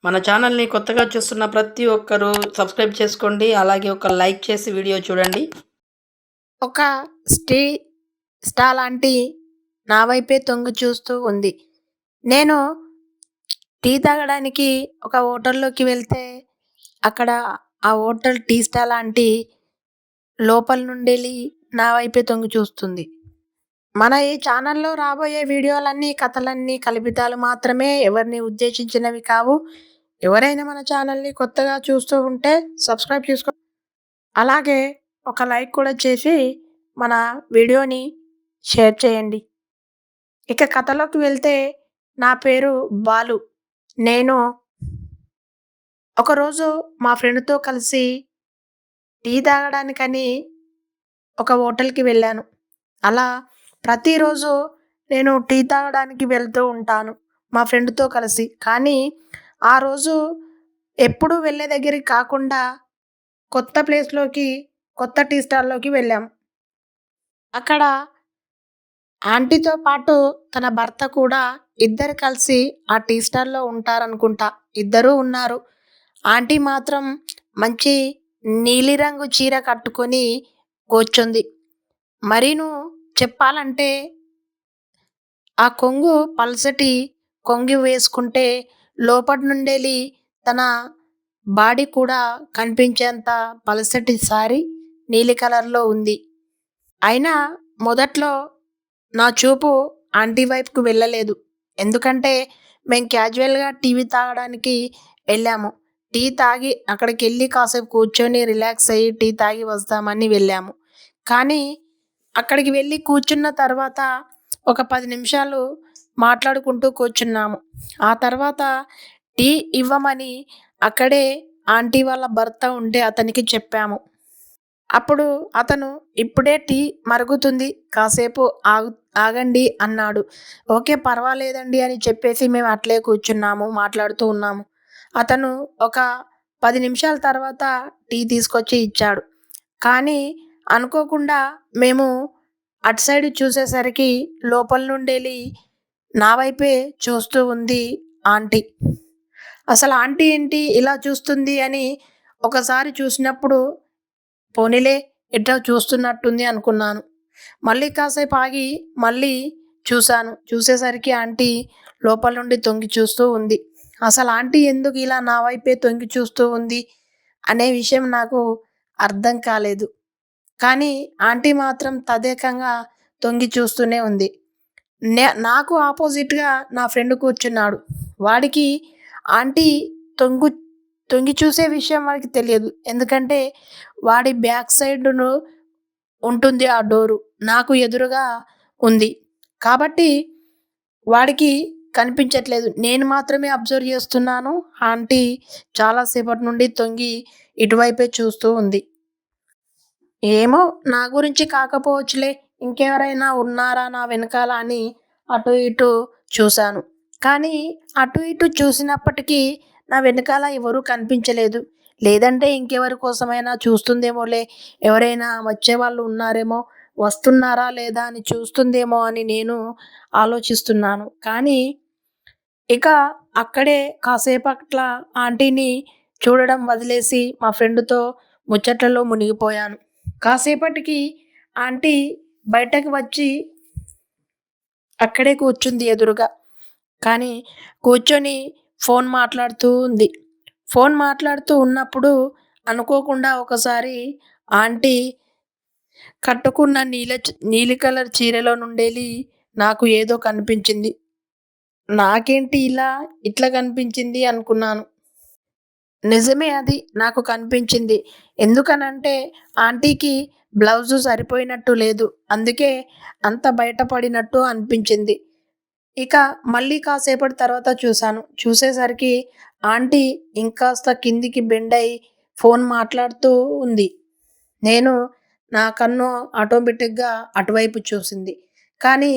మన ఛానల్ని కొత్తగా చూస్తున్న ప్రతి ఒక్కరూ సబ్స్క్రైబ్ చేసుకోండి. అలాగే ఒక లైక్ చేసి వీడియో చూడండి. ఒక స్టీ స్టాల్ ఆంటీ నా వైపే తొంగి చూస్తూ ఉంది. నేను టీ తాగడానికి ఒక హోటల్‌లోకి వెళ్తే, అక్కడ ఆ హోటల్ టీ స్టాల్ ఆంటీ లోపల నుండెళ్ళి నా వైపే తొంగి చూస్తుంది. మన ఈ ఛానల్‌లో రాబోయే వీడియోలన్నీ, కథలన్నీ కల్పితాలు మాత్రమే. ఎవరిని ఉద్దేశించినవి కావు. ఎవరైనా మన ఛానల్‌ని కొత్తగా చూస్తూ ఉంటే సబ్స్క్రైబ్ చేసుకో. అలాగే ఒక లైక్ కూడా చేసి మన వీడియోని షేర్ చేయండి. ఇక కథలోకి వెళ్తే, నా పేరు బాలు. నేను ఒకరోజు మా ఫ్రెండ్‌తో కలిసి టీ తాగడానికని ఒక హోటల్‌కి వెళ్ళాను. అలా ప్రతిరోజు నేను టీ తాగడానికి వెళ్తూ ఉంటాను మా ఫ్రెండ్‌తో కలిసి. కానీ ఆ రోజు ఎప్పుడూ వెళ్ళే దగ్గరికి కాకుండా కొత్త ప్లేస్‌లోకి, కొత్త టీ స్టాల్‌లోకి వెళ్ళాం. అక్కడ ఆంటీతో పాటు తన భర్త కూడా ఇద్దరు కలిసి ఆ టీ స్టాల్‌లో ఉంటారనుకుంటా. ఇద్దరూ ఉన్నారు. ఆంటీ మాత్రం మంచి నీలిరంగు చీర కట్టుకొని కూర్చుంది. మరీను చెప్పాలంటే ఆ కొంగు పల్సటి కొంగు వేసుకుంటే లోపటి నుండెళ్ళి తన బాడీ కూడా కనిపించేంత పల్సటి సారీ నీలి కలర్‌లో ఉంది. అయినా మొదట్లో నా చూపు ఆంటీ వైపుకు వెళ్ళలేదు. ఎందుకంటే మేము క్యాజువల్‌గా టీవీ తాగడానికి వెళ్ళాము. టీ తాగి అక్కడికెళ్ళి కాసేపు కూర్చొని రిలాక్స్ అయ్యి టీ తాగి వస్తామని వెళ్ళాము. కానీ అక్కడికి వెళ్ళి కూర్చున్న తర్వాత ఒక 10 నిమిషాలు మాట్లాడుకుంటూ కూర్చున్నాము. ఆ తర్వాత టీ ఇవ్వమని అక్కడే ఆంటీ వాళ్ళ భర్త ఉంటే అతనికి చెప్పాము. అప్పుడు అతను "ఇప్పుడే టీ మరుగుతుంది. కాసేపు ఆగండి" అన్నాడు. ఓకే, పర్వాలేదండి అని చెప్పేసి మేము అట్లే కూర్చున్నాము. మాట్లాడుతూ ఉన్నాము. అతను ఒక 10 నిమిషాల తర్వాత టీ తీసుకొచ్చి ఇచ్చాడు. కానీ అనుకోకుండా మేము అటు సైడ్ చూసేసరికి లోపల నుండెళ్ళి నా వైపే చూస్తూ ఉంది ఆంటీ. అసలు ఆంటీ ఏంటి ఇలా చూస్తుంది అని ఒకసారి చూసినప్పుడు పోనీలే ఎటో చూస్తున్నట్టుంది అనుకున్నాను. మళ్ళీ కాసేపు ఆగి మళ్ళీ చూశాను. చూసేసరికి ఆంటీ లోపల నుండి తొంగి చూస్తూ ఉంది. అసలు ఆంటీ ఎందుకు ఇలా నా వైపే తొంగి చూస్తూ ఉంది అనే విషయం నాకు అర్థం కాలేదు. కానీ ఆంటీ మాత్రం తదేకంగా తొంగి చూస్తూనే ఉంది. నాకు ఆపోజిట్‌గా నా ఫ్రెండ్ కూర్చున్నాడు. వాడికి ఆంటీ తొంగు తొంగి చూసే విషయం వాడికి తెలియదు. ఎందుకంటే వాడి బ్యాక్ సైడును ఉంటుంది ఆ డోరు. నాకు ఎదురుగా ఉంది. కాబట్టి వాడికి కనిపించట్లేదు. నేను మాత్రమే అబ్జర్వ్ చేస్తున్నాను. ఆంటీ చాలా సేపటి నుండి తొంగి ఇటువైపే చూస్తూ ఉంది. ఏమో నా గురించి కాకపోవచ్చులే, ఇంకెవరైనా ఉన్నారా నా వెనకాల అని అటు ఇటు చూశాను. కానీ అటు ఇటు చూసినప్పటికీ నా వెనకాల ఎవరూ కనిపించలేదు. లేదంటే ఇంకెవరి కోసమైనా చూస్తుందేమోలే, ఎవరైనా వచ్చేవాళ్ళు ఉన్నారేమో, వస్తున్నారా లేదా అని చూస్తుందేమో అని నేను ఆలోచిస్తున్నాను. కానీ ఇక అక్కడే కాసేపట్ల ఆంటీని చూడడం వదిలేసి మా ఫ్రెండ్‌తో ముచ్చట్లలో మునిగిపోయాను. కాసేపటికి ఆంటీ బయటకి వచ్చి అక్కడే కూర్చుంది ఎదురుగా. కానీ కూర్చొని ఫోన్ మాట్లాడుతూ ఉంది. ఫోన్ మాట్లాడుతూ ఉన్నప్పుడు అనుకోకుండా ఒకసారి ఆంటీ కట్టుకున్న నీలి కలర్ చీరలో నుండెళ్ళి నాకు ఏదో కనిపించింది. నాకేంటి ఇట్లా కనిపించింది అనుకున్నాను. నిజమే అది నాకు కనిపించింది. ఎందుకనంటే ఆంటీకి బ్లౌజు సరిపోయినట్టు లేదు. అందుకే అంత బయటపడినట్టు అనిపించింది. ఇక మళ్ళీ కాసేపటి తర్వాత చూశాను. చూసేసరికి ఆంటీ ఇంకాస్త కిందికి బెండయి ఫోన్ మాట్లాడుతూ ఉంది. నేను నా కన్ను ఆటోమేటిక్‌గా అటువైపు చూసింది. కానీ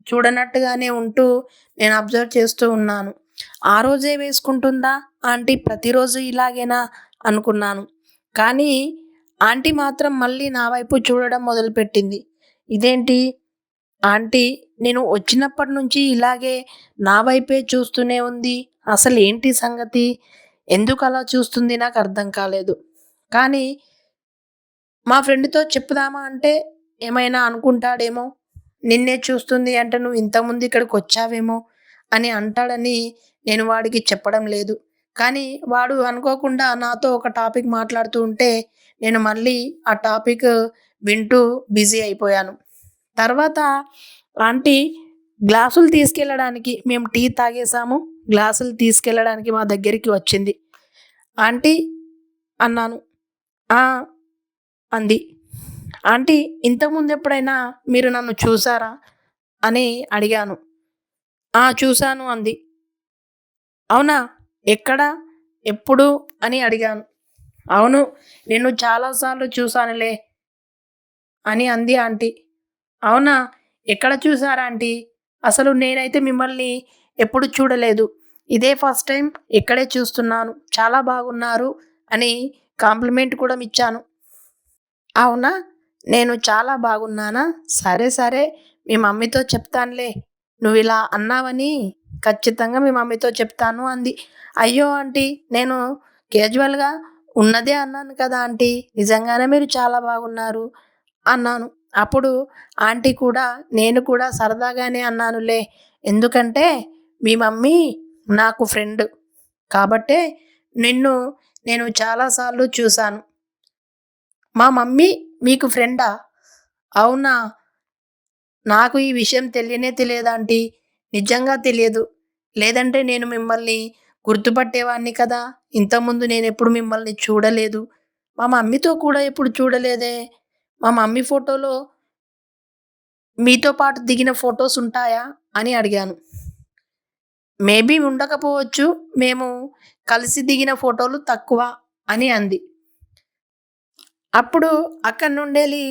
చూడనట్టుగానే ఉంటూ నేను అబ్జర్వ్ చేస్తూ ఉన్నాను. ఆ రోజే వేసుకుంటుందా ఆంటీ ప్రతిరోజు ఇలాగేనా అనుకున్నాను. కానీ ఆంటీ మాత్రం మళ్ళీ నా వైపు చూడడం మొదలుపెట్టింది. ఇదేంటి ఆంటీ నేను వచ్చినప్పటి నుంచి ఇలాగే నా వైపే చూస్తూనే ఉంది అసలేంటి సంగతి? ఎందుకలా చూస్తుంది నాకర్థం కాలేదు. కానీ మా ఫ్రెండ్‌తో చెప్పుదామా అంటే ఏమైనా అనుకుంటాడేమో, నిన్నే చూస్తుంది అంటే నువ్వు ఇంతకుముందు ఇక్కడికొచ్చావేమో అని అంటాడని నేను వాడికి చెప్పడం లేదు. కానీ వాడు అనుకోకుండా నాతో ఒక టాపిక్ మాట్లాడుతూ ఉంటే నేను మళ్ళీ ఆ టాపిక్ వింటూ బిజీ అయిపోయాను. తర్వాత ఆంటీ గ్లాసులు తీసుకెళ్ళడానికి మేము టీ తాగేసాము. గ్లాసులు తీసుకెళ్ళడానికి మా దగ్గరికి వచ్చింది. ఆంటీ అన్నాను. ఆ! అంది. ఆంటీ ఇంతకుముందెప్పుడైనా మీరు నన్ను చూసారా? అని అడిగాను. ఆ! చూసాను అంది. అవునా? ఎక్కడ? ఎప్పుడు? అని అడిగాను. అవును. నిన్ను చాలా సార్లు చూసానులే అని అంది ఆంటీ. అవునా? ఎక్కడ చూసారు ఆంటీ? అసలు నేనైతే మిమ్మల్ని ఎప్పుడు చూడలేదు. ఇదే ఫస్ట్ టైమ్ ఇక్కడే చూస్తున్నాను. చాలా బాగున్నారు అని కాంప్లిమెంట్ కూడా ఇచ్చాను. అవునా? నేను చాలా బాగున్నానా? సరే, సరే. మీ మమ్మీతో చెప్తానులే. నువ్విలా అన్నావని ఖచ్చితంగా మీ మమ్మీతో చెప్తాను అంది. అయ్యో ఆంటీ! నేను క్యాజువల్‌గా ఉన్నదే అన్నాను కదా ఆంటీ! నిజంగానే మీరు చాలా బాగున్నారు అన్నాను. అప్పుడు ఆంటీ కూడా నేను కూడా సరదాగానే అన్నానులే. ఎందుకంటే మీ మమ్మీ నాకు ఫ్రెండ్. కాబట్టే నిన్ను నేను చాలా సార్లు చూసాను. మా మమ్మీ మీకు ఫ్రెండా? అవునా? నాకు ఈ విషయం తెలియనే తెలియదాంటీ. నిజంగా తెలియదు. లేదంటే నేను మిమ్మల్ని గుర్తుపట్టేవాడిని కదా! ఇంతకుముందు నేనెప్పుడు మిమ్మల్ని చూడలేదు. మా మమ్మీతో కూడా ఎప్పుడు చూడలేదే. మా మమ్మీ ఫోటోలో మీతో పాటు దిగిన ఫోటోస్ ఉంటాయా? అని అడిగాను. మేబీ ఉండకపోవచ్చు. మేము కలిసి దిగిన ఫోటోలు తక్కువ అని అంది. అప్పుడు అక్కడి నుండెళ్ళి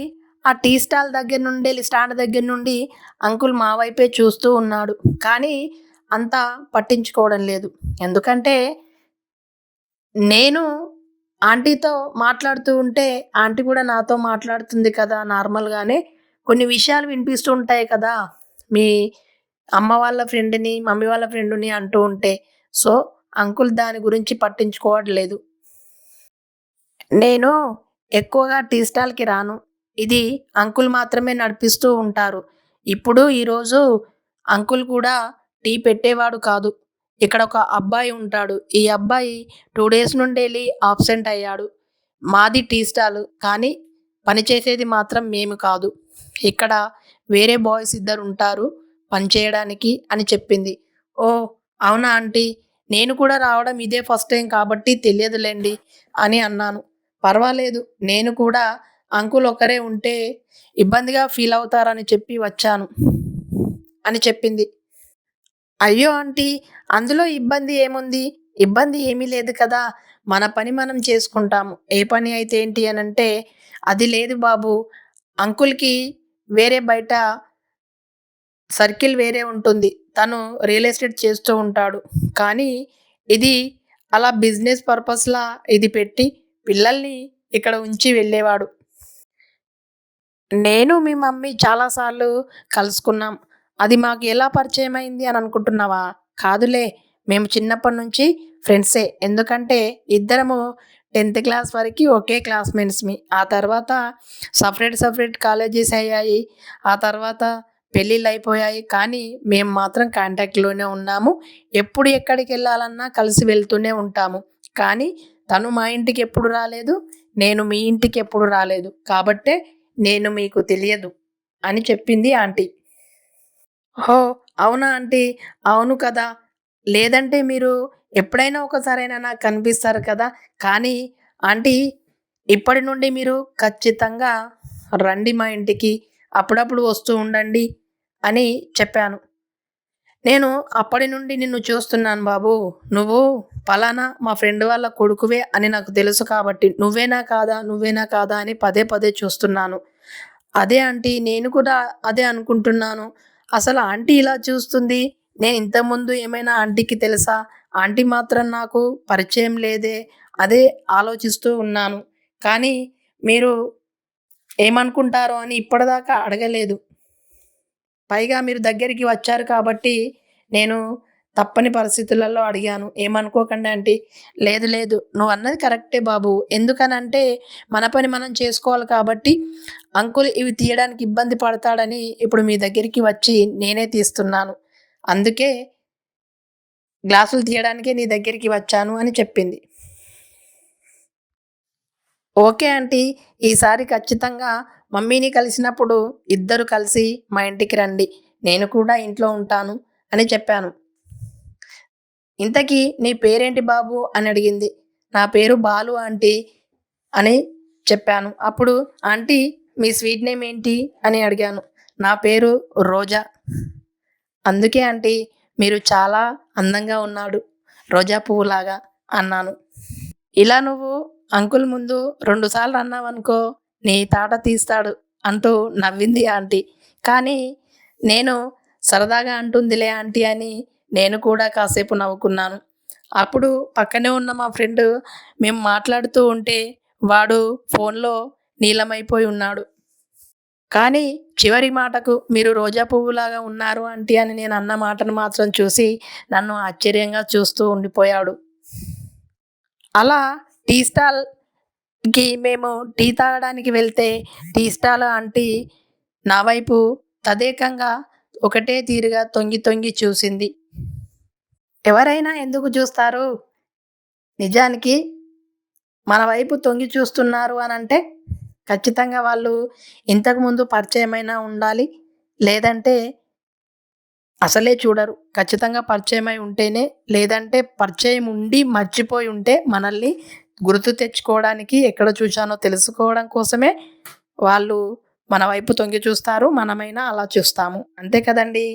ఆ టీ స్టాల్ దగ్గర నుండెళ్ళి స్టాండ్ దగ్గర నుండి అంకుల్ మా వైపే చూస్తూ ఉన్నాడు. కానీ అంత పట్టించుకోవడం లేదు. ఎందుకంటే నేను ఆంటీతో మాట్లాడుతూ ఉంటే ఆంటీ కూడా నాతో మాట్లాడుతుంది కదా! నార్మల్‌గానే. కొన్ని విషయాలు వినిపిస్తూ ఉంటాయి కదా! మీ అమ్మ వాళ్ళ ఫ్రెండ్‌ని, మమ్మీ వాళ్ళ ఫ్రెండ్‌ని అంటూ ఉంటే. సో, అంకుల్ దాని గురించి పట్టించుకోవట్లేదు. నేను ఎక్కువగా టీ స్టాల్‌కి రాను. ఇది అంకుల్ మాత్రమే నడిపిస్తూ ఉంటారు. ఇప్పుడు ఈరోజు అంకుల్ కూడా టీ పెట్టేవాడు కాదు. ఇక్కడ ఒక అబ్బాయి ఉంటాడు. ఈ అబ్బాయి 2 డేస్ నుండెళ్ళి ఆబ్సెంట్ అయ్యాడు. మాది టీ స్టాల్. కానీ పని చేసేది మాత్రం మేము కాదు. ఇక్కడ వేరే బాయ్స్ ఇద్దరుంటారు పని చేయడానికి అని చెప్పింది. ఓహ్! అవునా ఆంటీ! నేను కూడా రావడం ఇదే ఫస్ట్ టైమ్ కాబట్టి తెలియదులెండి అని అన్నాను. పర్వాలేదు. నేను కూడా అంకుల్ ఒక్కరే ఉంటే ఇబ్బందిగా ఫీల్ అవుతారని చెప్పి వచ్చాను అని చెప్పింది. అయ్యో ఆంటీ! అందులో ఇబ్బంది ఏముంది? ఇబ్బంది ఏమీ లేదు కదా! మన పని మనం చేసుకుంటాము. ఏ పని అయితే ఏంటి అనంటే, అది లేదు బాబు. అంకుల్‌కి వేరే బయట సర్కిల్ వేరే ఉంటుంది. తను రియల్ ఎస్టేట్ చేస్తూ ఉంటాడు. కానీ ఇది అలా బిజినెస్ పర్పస్‌లా ఇది పెట్టి పిల్లల్ని ఇక్కడ ఉంచి వెళ్ళేవాడు. నేను మీ మమ్మీ చాలా సార్లు కలుసుకున్నాం. అది మాకు ఎలా పరిచయమైంది అని అనుకుంటున్నావా? కాదులే. మేము చిన్నప్పటి నుంచి ఫ్రెండ్సే. ఎందుకంటే ఇద్దరము 10థ్ క్లాస్ వరకి ఒకే క్లాస్‌మేట్స్‌మి. ఆ తర్వాత సెపరేట్ కాలేజెస్ అయ్యాయి. ఆ తర్వాత పెళ్ళిళ్ళయిపోయాయి. కానీ మేము మాత్రం కాంటాక్ట్‌లోనే ఉన్నాము. ఎప్పుడు ఎక్కడికెళ్ళాలన్నా కలిసి వెళ్తూనే ఉంటాము. కానీ తను మా ఇంటికి ఎప్పుడు రాలేదు. నేను మీ ఇంటికి ఎప్పుడు రాలేదు. కాబట్టే నేను మీకు తెలియదు అని చెప్పింది ఆంటీ. ఓహ్! అవునా ఆంటీ? అవును కదా! లేదంటే మీరు ఎప్పుడైనా ఒకసారైనా నాకు కనిపిస్తారు కదా! కానీ ఆంటీ ఇప్పటి నుండి మీరు ఖచ్చితంగా రండి మా ఇంటికి. అప్పుడప్పుడు వస్తూ ఉండండి అని చెప్పాను. నేను అప్పటి నుండి నిన్ను చూస్తున్నాను బాబు. నువ్వు పలానా మా ఫ్రెండ్ వాళ్ళ కొడుకువే అని నాకు తెలుసు కాబట్టి నువ్వేనా కాదా? నువ్వేనా కాదా? అని పదే పదే చూస్తున్నాను. అదే ఆంటీ నేను కూడా అదే అనుకుంటున్నాను. అసలు ఆంటీ ఇలా చూస్తుంది. నేను ఇంతకుముందు ఏమైనా ఆంటీకి తెలుసా? ఆంటీ మాత్రం నాకు పరిచయం లేదే. అదే ఆలోచిస్తూ ఉన్నాను. కానీ మీరు ఏమనుకుంటారో అని ఇప్పటిదాకా అడగలేదు. పైగా మీరు దగ్గరికి వచ్చారు కాబట్టి నేను తప్పని పరిస్థితులలో అడిగాను. ఏమనుకోకండి ఆంటీ. లేదు లేదు నువ్వు అన్నది కరెక్టే బాబు. ఎందుకనంటే మన పని మనం చేసుకోవాలి కాబట్టి అంకుల్ ఇవి తీయడానికి ఇబ్బంది పడతాడని ఇప్పుడు మీ దగ్గరికి వచ్చి నేనే తీస్తున్నాను. అందుకే గ్లాసులు తీయడానికే నీ దగ్గరికి వచ్చాను అని చెప్పింది. Okay aunty. ఈసారి ఖచ్చితంగా మమ్మీని కలిసినప్పుడు ఇద్దరు కలిసి మా ఇంటికి రండి. నేను కూడా ఇంట్లో ఉంటాను అని చెప్పాను. ఇంతకీ నీ పేరేంటి బాబు అని అడిగింది. నా పేరు బాలు ఆంటీ అని చెప్పాను. అప్పుడు ఆంటీ మీ స్వీట్ నేమ్ ఏంటి అని అడిగాను. నా పేరు రోజా. అందుకే ఆంటీ మీరు చాలా అందంగా ఉన్నాడు రోజా పువ్వులాగా అన్నాను. ఇలా నువ్వు అంకుల్ ముందు 2 సార్లు అన్నావనుకో నీ తాట తీస్తాడు అంటూ నవ్వింది ఆంటీ. కానీ నేను సరదాగా అంటుందిలే ఆంటీ అని నేను కూడా కాసేపు నవ్వుకున్నాను. అప్పుడు పక్కనే ఉన్న మా ఫ్రెండ్ మేము మాట్లాడుతూ ఉంటే వాడు ఫోన్లో నీలమైపోయి ఉన్నాడు. కానీ చివరి మాటకు మీరు రోజా పువ్వులాగా ఉన్నారు ఆంటీ అని నేను అన్న మాటను మాత్రం చూసి నన్ను ఆశ్చర్యంగా చూస్తూ ఉండిపోయాడు. అలా టీ స్టాల్కి మేము టీ తాగడానికి వెళ్తే టీ స్టాల్ ఆంటీ నా వైపు తదేకంగా ఒకటే తీరుగా తొంగి తొంగి చూసింది. ఎవరైనా ఎందుకు చూస్తారు? నిజానికి మన వైపు తొంగి చూస్తున్నారు అని అంటే ఖచ్చితంగా వాళ్ళు ఇంతకుముందు పరిచయమైనా ఉండాలి. లేదంటే అసలే చూడరు. ఖచ్చితంగా పరిచయమై ఉంటేనే, లేదంటే పరిచయం ఉండి మర్చిపోయి ఉంటే మనల్ని గుర్తు తెచ్చుకోవడానికి ఎక్కడ చూశానో తెలుసుకోవడం కోసమే వాళ్ళు మన వైపు తొంగి చూస్తారు. మనమైనా అలా చూస్తాము. అంతే కదండీ!